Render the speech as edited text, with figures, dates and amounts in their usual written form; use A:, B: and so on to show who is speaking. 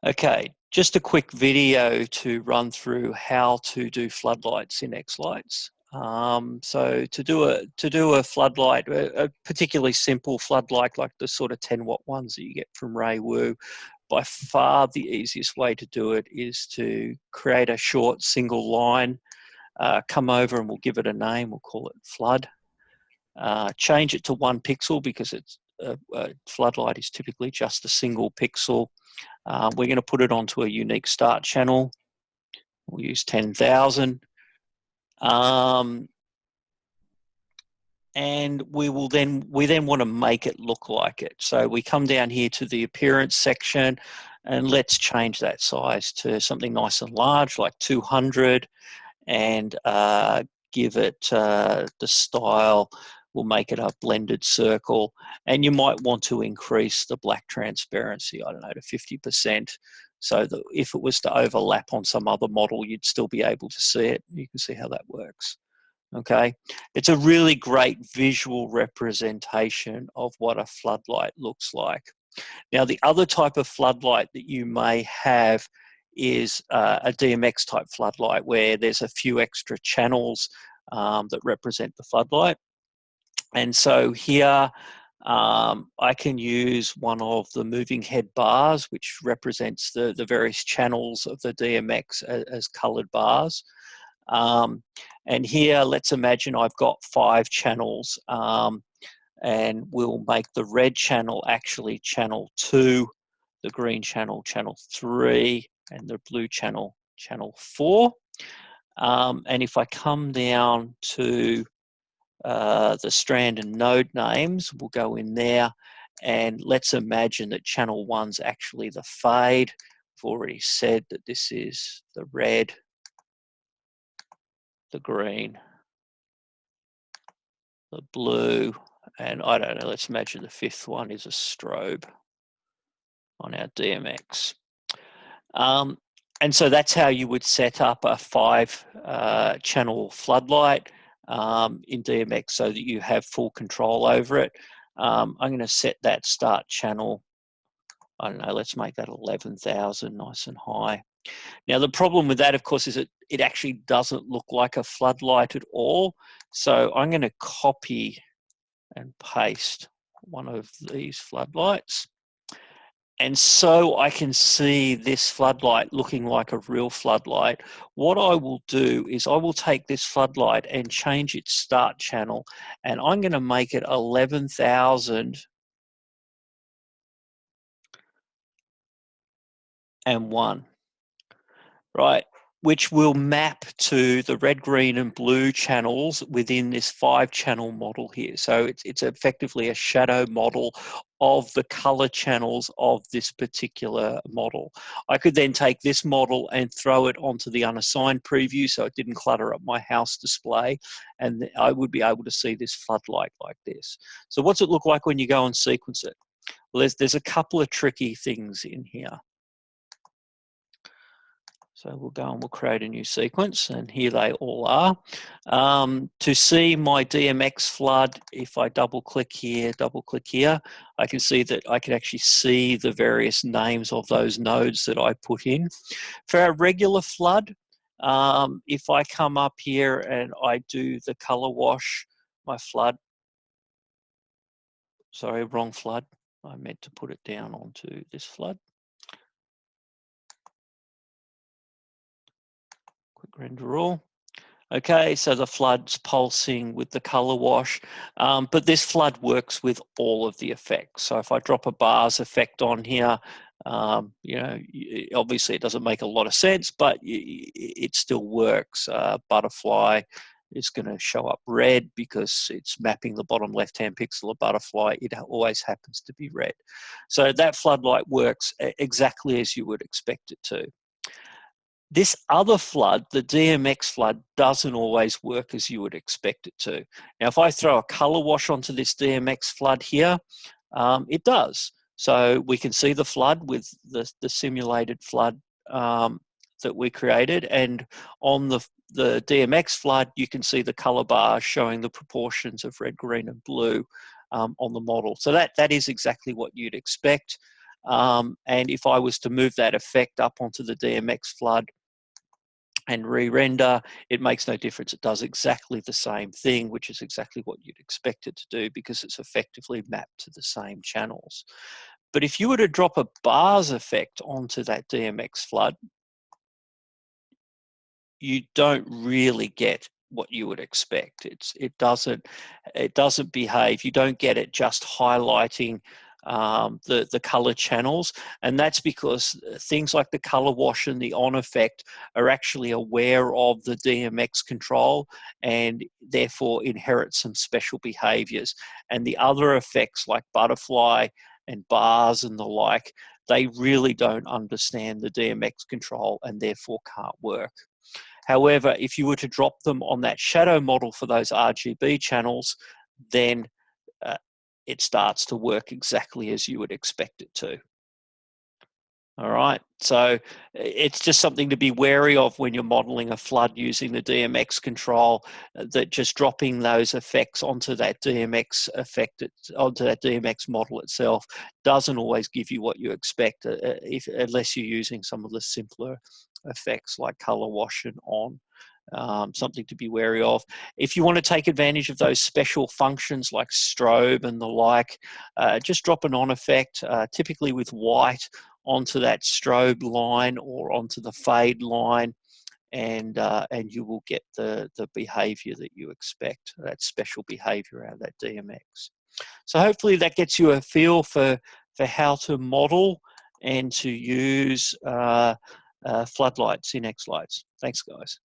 A: Okay, just a quick video to run through how to do floodlights in Xlights. So to do a floodlight, a particularly simple floodlight like the sort of 10-watt ones that you get from Raywu, by far the easiest way to do it is to create a short single line, come over and we'll give it a name, we'll call it flood. Change it to 1 pixel because it's a floodlight is typically just a single pixel. We're going to put it onto a unique start channel. We'll use 10,000. And we then want to make it look like it. So we come down here to the appearance section and let's change that size to something nice and large, like 200, and give it the style. We'll make it a blended circle, and you might want to increase the black transparency, I don't know, to 50%, so that if it was to overlap on some other model, you'd still be able to see it. You can see how that works. Okay, it's a really great visual representation of what a floodlight looks like. Now, the other type of floodlight that you may have is a DMX type floodlight where there's a few extra channels that represent the floodlight. And so here I can use one of the moving head bars, which represents the various channels of the DMX as colored bars. And here, let's imagine I've got 5 channels, and we'll make the red channel actually channel 2, the green channel channel 3, and the blue channel channel 4. And if I come down to the strand and node names, we'll go in there, and let's imagine that channel 1's actually the fade. I've already said that this is the red, the green, the blue, and I don't know, let's imagine the 5th one is a strobe on our DMX. And so that's how you would set up a 5 channel floodlight in DMX so that you have full control over it. I'm going to set that start channel, I don't know, let's make that 11,000, nice and high. Now, the problem with that, of course, is it actually doesn't look like a floodlight at all. So I'm going to copy and paste one of these floodlights. And so I can see this floodlight looking like a real floodlight. What I will do is I will take this floodlight and change its start channel, and I'm going to make it 11,001, right? Which will map to the red, green, and blue channels within this 5-channel model here. So it's effectively a shadow model of the color channels of this particular model. I could then take this model and throw it onto the unassigned preview so it didn't clutter up my house display, and I would be able to see this floodlight like this. So what's it look like when you go and sequence it? Well, there's a couple of tricky things in here. So we'll go and we'll create a new sequence, and here they all are. To see my DMX flood, if I double click here, I can see that I can actually see the various names of those nodes that I put in. For our regular flood, if I come up here and I do the color wash, my flood, sorry, wrong flood. I meant to put it down onto this flood. Quick render all. Okay, so the flood's pulsing with the color wash, but this flood works with all of the effects. So if I drop a bars effect on here, you know, obviously it doesn't make a lot of sense, but it still works. Butterfly is going to show up red because it's mapping the bottom left-hand pixel of butterfly. It always happens to be red. So that floodlight works exactly as you would expect it to. This other flood, the DMX flood, doesn't always work as you would expect it to. Now, if I throw a color wash onto this DMX flood here, it does. So we can see the flood with the simulated flood that we created, and on the DMX flood, you can see the color bar showing the proportions of red, green, and blue on the model. So that is exactly what you'd expect. And if I was to move that effect up onto the DMX flood and re-render, it makes no difference. It does exactly the same thing, which is exactly what you'd expect it to do because it's effectively mapped to the same channels. But if you were to drop a bars effect onto that DMX flood, you don't really get what you would expect. It doesn't behave. You don't get it just highlighting the color channels, and that's because things like the color wash and the on effect are actually aware of the DMX control and therefore inherit some special behaviors. And the other effects like butterfly and bars and the like, they really don't understand the DMX control and therefore can't work. However, if you were to drop them on that shadow model for those RGB channels, then uh, it starts to work exactly as you would expect it to. All right, so it's just something to be wary of when you're modeling a flood using the DMX control, that just dropping those effects onto that DMX effect, onto that DMX model itself, doesn't always give you what you expect unless you're using some of the simpler effects like color wash and on. Something to be wary of. If you want to take advantage of those special functions like strobe and the like, just drop an on effect, typically with white, onto that strobe line or onto the fade line, and you will get the behavior that you expect, that special behavior out of that DMX. So hopefully that gets you a feel for how to model and to use floodlights in Xlights. Thanks, guys.